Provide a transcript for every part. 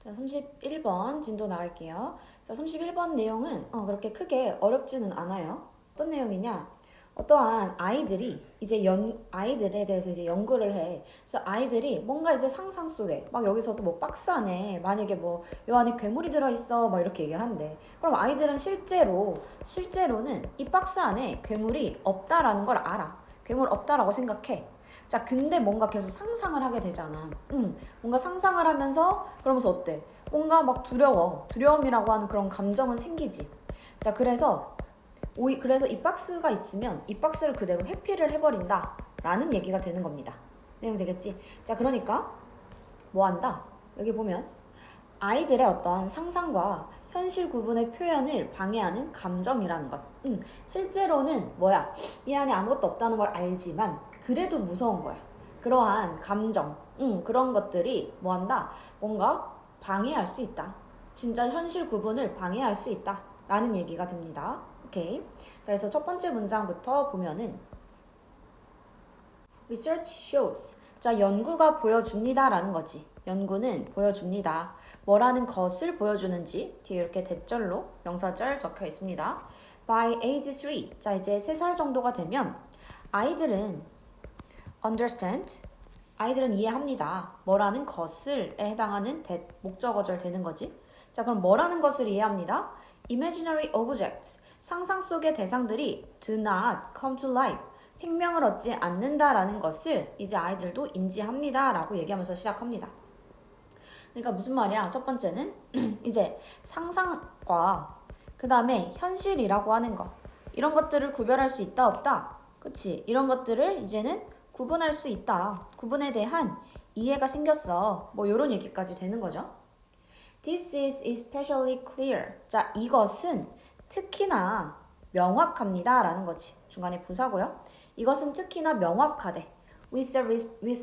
자, 31번 진도 나갈게요. 자, 31번 내용은 그렇게 크게 어렵지는 않아요. 어떤 내용이냐? 어떠한 아이들이 아이들에 대해서 이제 연구를 해. 그래서 아이들이 뭔가 이제 상상 속에 막 여기서도 뭐 박스 안에 만약에 뭐 요 안에 괴물이 들어있어 막 이렇게 얘기를 한대. 그럼 아이들은 실제로는 이 박스 안에 괴물이 없다라는 걸 알아. 괴물 없다라고 생각해. 자, 근데 뭔가 계속 상상을 하게 되잖아. 뭔가 상상을 하면서 그러면서 어때? 뭔가 막 두려움이라고 하는 그런 감정은 생기지. 자, 그래서 이 박스가 있으면 이 박스를 그대로 회피를 해버린다 라는 얘기가 되는 겁니다. 내용 되겠지? 자, 그러니까 뭐 한다? 여기 보면 아이들의 어떤 상상과 현실 구분의 표현을 방해하는 감정이라는 것. 실제로는 뭐야? 이 안에 아무것도 없다는 걸 알지만 그래도 무서운 거야. 그러한 감정, 그런 것들이 뭐 한다? 뭔가 방해할 수 있다. 진짜 현실 구분을 방해할 수 있다. 라는 얘기가 됩니다. 오케이. 자, 그래서 첫 번째 문장부터 보면은 Research shows. 자, 연구가 보여줍니다. 라는 거지. 연구는 보여줍니다. 뭐라는 것을 보여주는지 뒤에 이렇게 대절로 명사절 적혀 있습니다. By age 3. 자, 이제 3살 정도가 되면 아이들은 understand. 아이들은 이해합니다. 뭐라는 것을에 해당하는 목적어절 되는 거지. 자, 그럼 뭐라는 것을 이해합니다. Imaginary objects. 상상 속의 대상들이 do not come to life. 생명을 얻지 않는다라는 것을 이제 아이들도 인지합니다. 라고 얘기하면서 시작합니다. 그러니까 무슨 말이야? 첫 번째는 이제 상상과 그 다음에 현실이라고 하는 거. 이런 것들을 구별할 수 있다 없다. 그치? 이런 것들을 이제는 구분할 수 있다. 구분에 대한 이해가 생겼어. 뭐 이런 얘기까지 되는 거죠. This is especially clear. 자, 이것은 특히나 명확합니다. 라는 거지. 중간에 부사고요. 이것은 특히나 명확하대. with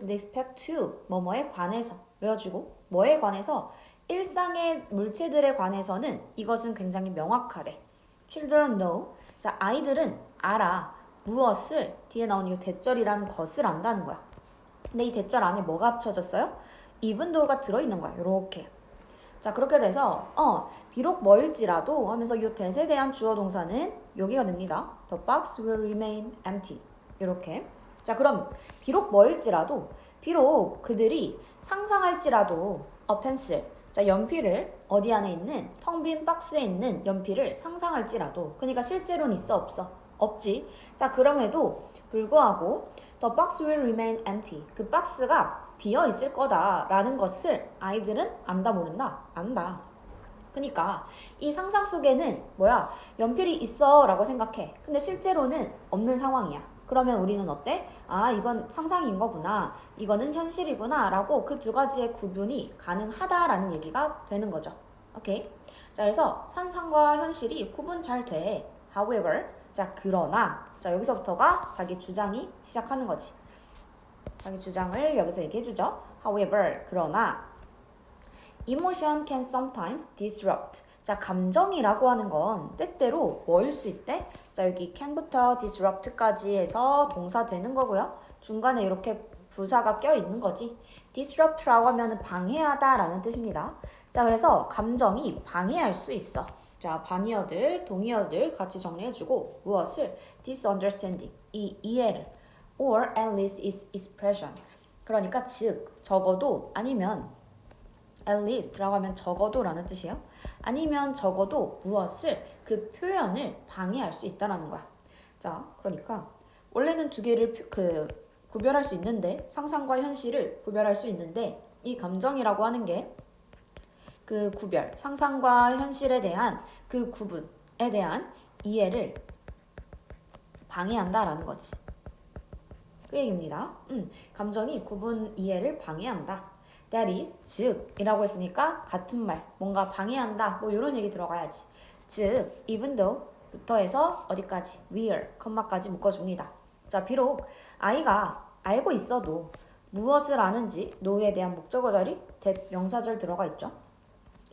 respect to 뭐뭐에 관해서 외워주고 뭐에 관해서 일상의 물체들에 관해서는 이것은 굉장히 명확하대. Children know. 자, 아이들은 알아. 무엇을 뒤에 나온 이 대절이라는 것을 안다는 거야. 근데 이 대절 안에 뭐가 합쳐졌어요? even though가 들어있는 거야. 요렇게. 자, 그렇게 돼서 비록 뭐일지라도 하면서 이 that에 대한 주어 동사는 여기가 됩니다. The box will remain empty. 이렇게. 자, 그럼 비록 뭐일지라도 비록 그들이 상상할지라도 a pencil. 자, 연필을 어디 안에 있는 텅 빈 박스에 있는 연필을 상상할지라도 그러니까 실제로는 있어 없어? 없지. 자, 그럼에도 불구하고 the box will remain empty. 그 박스가 비어 있을 거다라는 것을 아이들은 안다 모른다? 안다. 그러니까 이 상상 속에는 뭐야? 연필이 있어 라고 생각해. 근데 실제로는 없는 상황이야. 그러면 우리는 어때? 아, 이건 상상인 거구나. 이거는 현실이구나. 라고 그 두 가지의 구분이 가능하다라는 얘기가 되는 거죠. 오케이? 자, 그래서 상상과 현실이 구분 잘 돼. However, 자, 그러나. 자, 여기서부터가 자기 주장이 시작하는 거지. 자기 주장을 여기서 얘기해주죠. However, 그러나 emotion can sometimes disrupt. 자, 감정이라고 하는 건 때때로 뭐일 수 있대? 자, 여기 can부터 disrupt까지 해서 동사 되는 거고요. 중간에 이렇게 부사가 껴있는 거지. disrupt라고 하면 방해하다라는 뜻입니다. 자, 그래서 감정이 방해할 수 있어. 자, 반이어들, 동의어들 같이 정리해주고 무엇을? disunderstanding, 이 이해를 or at least its expression. 그러니까 즉, 적어도 아니면 at least라고 하면 적어도라는 뜻이에요. 아니면 적어도 무엇을 그 표현을 방해할 수 있다라는 거야. 자, 그러니까 원래는 두 개를 구별할 수 있는데 상상과 현실을 구별할 수 있는데 이 감정이라고 하는 게 그 구별, 상상과 현실에 대한 그 구분에 대한 이해를 방해한다라는 거지. 그 얘기입니다. 감정이 구분 이해를 방해한다. That is, 즉 이라고 했으니까 같은 말, 뭔가 방해한다, 뭐 이런 얘기 들어가야지. 즉, even though 부터 해서 어디까지? where, 컴마까지 묶어줍니다. 자, 비록 아이가 알고 있어도 무엇을 아는지 know에 대한 목적어절이 명사절 들어가 있죠.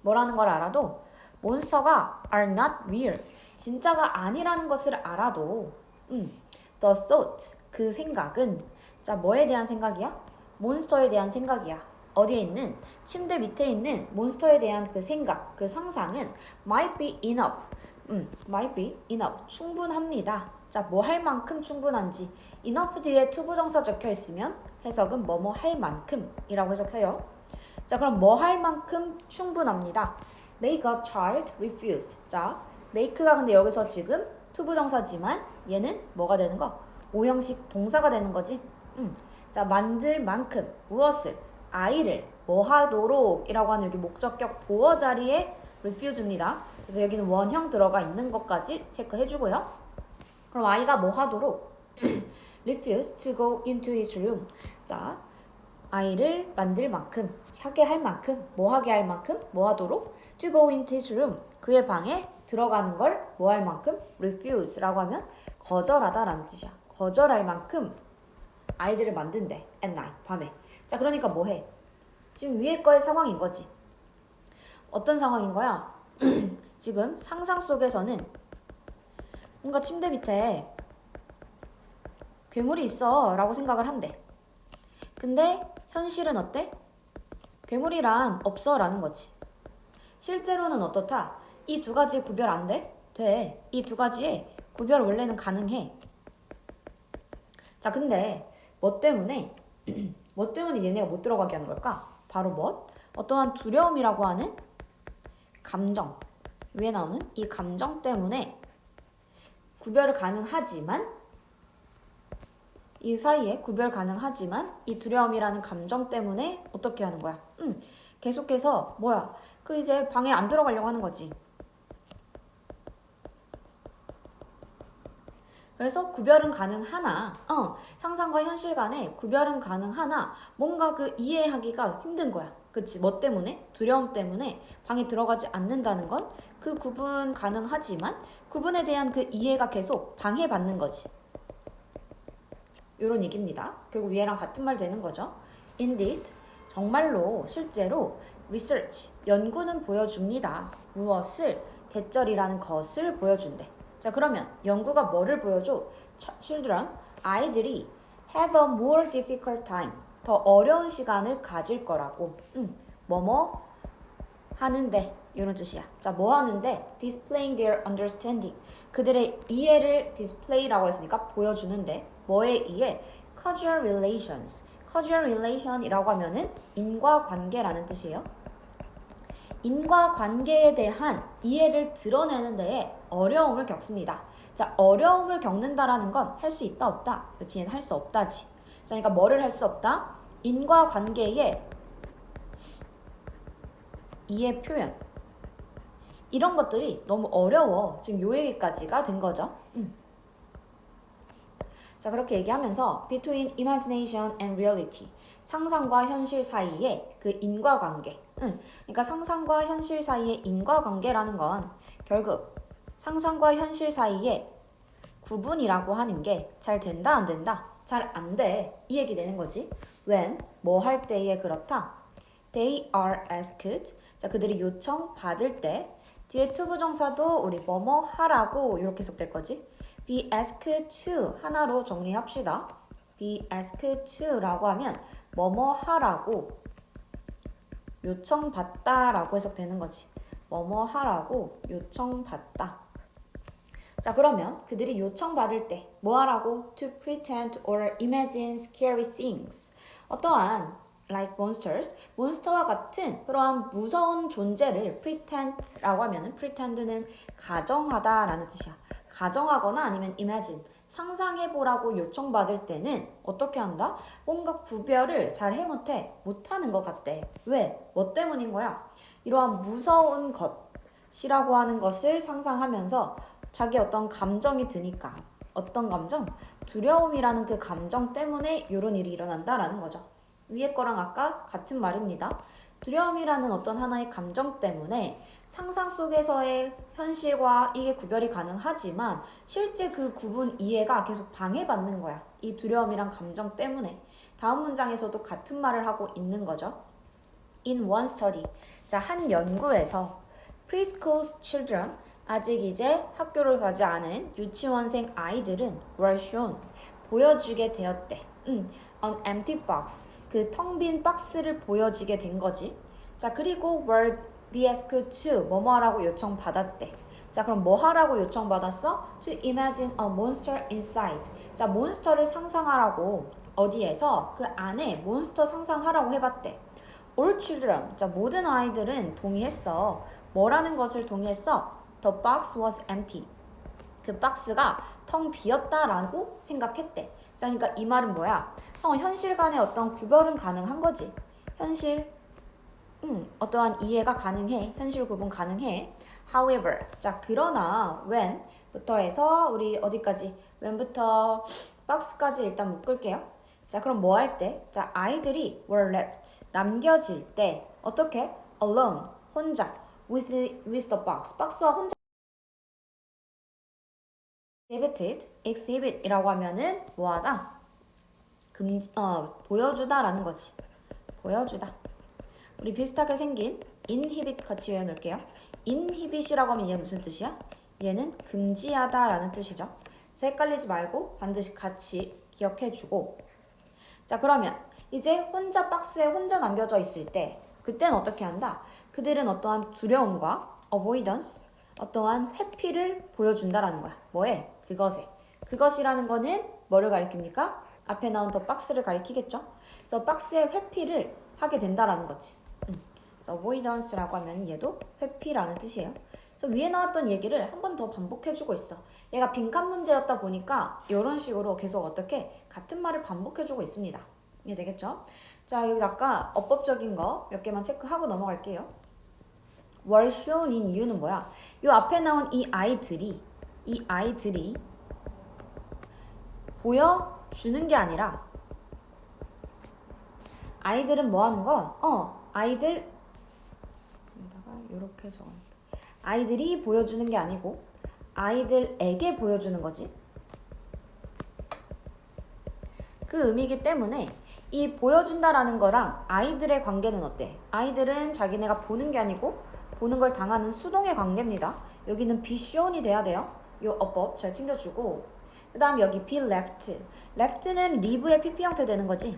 뭐라는 걸 알아도 몬스터가 are not real, 진짜가 아니라는 것을 알아도 the thought, 그 생각은 자, 뭐에 대한 생각이야? 몬스터에 대한 생각이야. 어디에 있는 침대 밑에 있는 몬스터에 대한 그 생각, 그 상상은 might be enough. might be enough. 충분합니다. 자, 뭐 할 만큼 충분한지. enough 뒤에 투부정사 적혀 있으면 해석은 뭐뭐 할 만큼이라고 해석해요. 자, 그럼 뭐 할 만큼 충분합니다. Make a child refuse. 자, make가 근데 여기서 지금 투부정사지만 얘는 뭐가 되는 거? 오형식 동사가 되는 거지. 자, 만들 만큼 무엇을? 아이를 뭐 하도록 이라고 하는 여기 목적격 보어 자리에 refuse입니다. 그래서 여기는 원형 들어가 있는 것까지 체크해주고요. 그럼 아이가 뭐 하도록? refuse to go into his room. 자, 아이를 만들 만큼, 사게 할 만큼, 뭐 하게 할 만큼, 뭐 하도록? to go into his room. 그의 방에 들어가는 걸 뭐 할 만큼? refuse라고 하면 거절하다 라는 뜻이야. 거절할 만큼 아이들을 만든대. at night, 밤에. 자, 그러니까 뭐 해? 지금 위에 거의 상황인 거지. 어떤 상황인 거야? 지금 상상 속에서는 뭔가 침대 밑에 괴물이 있어 라고 생각을 한대. 근데 현실은 어때? 괴물이란 없어 라는 거지. 실제로는 어떻다? 이 두 가지 구별 안 돼? 돼. 이 두 가지의 구별 원래는 가능해. 자, 근데 뭐 때문에 뭐 때문에 얘네가 못 들어가게 하는 걸까? 바로 뭐? 어떠한 두려움이라고 하는 감정, 위에 나오는 이 감정 때문에 구별 가능하지만 이 사이에 구별 가능하지만 이 두려움이라는 감정 때문에 어떻게 하는 거야? 계속해서 뭐야? 그 이제 방에 안 들어가려고 하는 거지. 그래서 구별은 가능하나 상상과 현실 간에 구별은 가능하나 뭔가 그 이해하기가 힘든 거야. 그치? 뭐 때문에? 두려움 때문에 방에 들어가지 않는다는 건 그 구분 가능하지만 구분에 대한 그 이해가 계속 방해받는 거지. 이런 얘기입니다. 결국 얘랑 같은 말 되는 거죠. Indeed, 정말로 실제로 research, 연구는 보여줍니다. 무엇을? 대절이라는 것을 보여준대. 자, 그러면 연구가 뭐를 보여줘? children, 아이들이 have a more difficult time, 더 어려운 시간을 가질 거라고. 뭐뭐 하는데 이런 뜻이야. 자, 뭐 하는데? displaying their understanding, 그들의 이해를 display라고 했으니까 보여주는데 뭐에 의해? causal relations, causal relation이라고 하면은 인과관계라는 뜻이에요. 인과관계에 대한 이해를 드러내는 데에 어려움을 겪습니다. 자, 어려움을 겪는다라는 건 할 수 있다 없다? 그렇지, 얘는 할 수 없다지. 자, 그러니까 뭐를 할 수 없다? 인과관계의 이해 표현, 이런 것들이 너무 어려워. 지금 요 얘기까지가 된 거죠. 자, 그렇게 얘기하면서 between imagination and reality, 상상과 현실 사이의 그 인과관계. 그러니까 상상과 현실 사이의 인과관계라는 건 결국 상상과 현실 사이의 구분이라고 하는 게 잘 된다 안 된다? 잘 안 돼. 이 얘기 되는 거지. when, 뭐 할 때에 그렇다. they are asked, 자, 그들이 요청 받을 때 뒤에 투부정사도 우리 뭐뭐 하라고 이렇게 해석될 거지. be asked to 하나로 정리합시다. be asked to 라고 하면 뭐뭐 하라고 요청받다라고 해석되는 거지. 뭐뭐 하라고 요청받다. 자, 그러면 그들이 요청받을 때 뭐 하라고? to pretend or imagine scary things. 어떠한 like monsters, 몬스터와 같은 그러한 무서운 존재를 pretend라고 하면은 pretend는 가정하다라는 뜻이야. 가정하거나 아니면 imagine, 상상해보라고 요청받을 때는 어떻게 한다? 뭔가 구별을 잘 못하는 것 같대. 왜? 뭐 때문인 거야? 이러한 무서운 것이라고 하는 것을 상상하면서 자기 어떤 감정이 드니까. 어떤 감정? 두려움이라는 그 감정 때문에 이런 일이 일어난다라는 거죠. 위에 거랑 아까 같은 말입니다. 두려움이라는 어떤 하나의 감정 때문에 상상 속에서의 현실과 이게 구별이 가능하지만 실제 그 구분 이해가 계속 방해받는 거야. 이 두려움이란 감정 때문에. 다음 문장에서도 같은 말을 하고 있는 거죠. In one study, 자, 한 연구에서 preschool children, 아직 이제 학교를 가지 않은 유치원생 아이들은 were shown, 보여주게 되었대. an empty box. 그 텅 빈 박스를 보여지게 된 거지. 자, 그리고 were be asked to 뭐뭐 하라고 요청받았대. 자, 그럼 뭐 하라고 요청받았어? To imagine a monster inside. 자, 몬스터를 상상하라고 어디에서 그 안에 몬스터 상상하라고 해봤대. All children. 자, 모든 아이들은 동의했어. 뭐라는 것을 동의했어? The box was empty. 그 박스가 텅 비었다라고 생각했대. 자, 그러니까 이 말은 뭐야? 현실 간의 어떤 구별은 가능한 거지. 현실, 어떠한 이해가 가능해. 현실 구분 가능해. However, 자, 그러나 when부터 해서 우리 어디까지? when부터 박스까지 일단 묶을게요. 자, 그럼 뭐 할 때? 자, 아이들이 were left, 남겨질 때 어떻게? alone, 혼자, with the box, 박스와 혼자 exhibit이라고 하면은 뭐하다? 보여주다라는 거지. 보여주다. 우리 비슷하게 생긴 inhibit 같이 외워놓을게요. inhibit이라고 하면 얘 무슨 뜻이야? 얘는 금지하다라는 뜻이죠. 그래서 헷갈리지 말고 반드시 같이 기억해주고. 자, 그러면 이제 혼자 박스에 혼자 남겨져 있을 때 그때는 어떻게 한다? 그들은 어떠한 두려움과 avoidance, 어떠한 회피를 보여준다라는 거야. 뭐에? 그것에. 그것이라는 거는 뭐를 가리킵니까? 앞에 나온 더 박스를 가리키겠죠? 그래서 박스에 회피를 하게 된다라는 거지. 그래서 avoidance라고 하면 얘도 회피라는 뜻이에요. 그래서 위에 나왔던 얘기를 한 번 더 반복해주고 있어. 얘가 빈칸 문제였다 보니까 이런 식으로 계속 어떻게 같은 말을 반복해주고 있습니다. 이해되겠죠? 자, 여기 아까 어법적인 거 몇 개만 체크하고 넘어갈게요. were shown인 이유는 뭐야? 요 앞에 나온 이 아이들이 보여주는 게 아니라 아이들은 뭐 하는 거? 아이들이 보여주는 게 아니고 아이들에게 보여주는 거지. 그 의미이기 때문에 이 보여준다라는 거랑 아이들의 관계는 어때? 아이들은 자기네가 보는 게 아니고 보는 걸 당하는 수동의 관계입니다. 여기는 be shown이 돼야 돼요. 요 어법 잘 챙겨주고. 그 다음 여기 be left. left는 live의 pp 형태 되는 거지.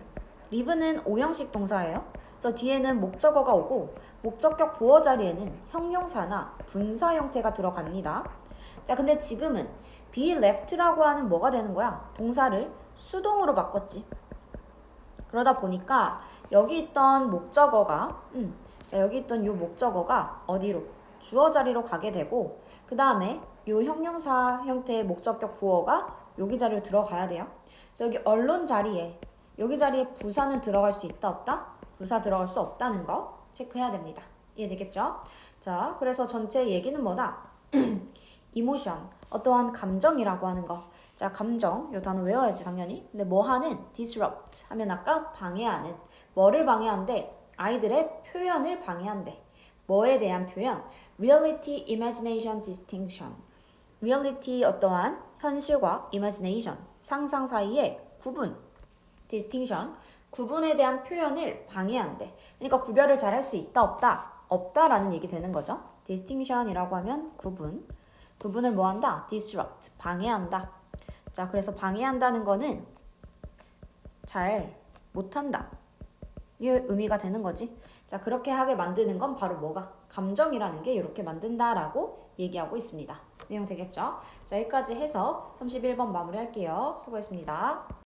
live는 오형식 동사예요. 그래서 뒤에는 목적어가 오고 목적격 보어 자리에는 형용사나 분사 형태가 들어갑니다. 자, 근데 지금은 be left라고 하는 뭐가 되는 거야? 동사를 수동으로 바꿨지. 그러다 보니까 여기 있던 목적어가 자, 여기 있던 요 목적어가 어디로? 주어 자리로 가게 되고 그 다음에 요 형용사 형태의 목적격 보어가 여기 자리로 들어가야 돼요. 그래서 여기 언론 자리에 여기 자리에 부사는 들어갈 수 있다 없다? 부사 들어갈 수 없다는 거 체크해야 됩니다. 이해되겠죠? 자, 그래서 전체 얘기는 뭐다? 이모션, 어떠한 감정이라고 하는 거. 자, 감정, 요 단어 외워야지 당연히. 근데 뭐 하는? disrupt 하면 아까 방해하는. 뭐를 방해한대? 아이들의 표현을 방해한대. 뭐에 대한 표현? reality, imagination, distinction. reality 어떠한 현실과 imagination, 상상 사이의 구분. distinction, 구분에 대한 표현을 방해한대. 그러니까 구별을 잘 할 수 있다 없다? 없다라는 얘기 되는 거죠. distinction이라고 하면 구분. 구분을 뭐 한다? disrupt, 방해한다. 자, 그래서 방해한다는 거는 잘 못한다. 이 의미가 되는 거지. 자, 그렇게 하게 만드는 건 바로 뭐가? 감정이라는 게 이렇게 만든다라고 얘기하고 있습니다. 내용 되겠죠? 자, 여기까지 해서 31번 마무리할게요. 수고했습니다.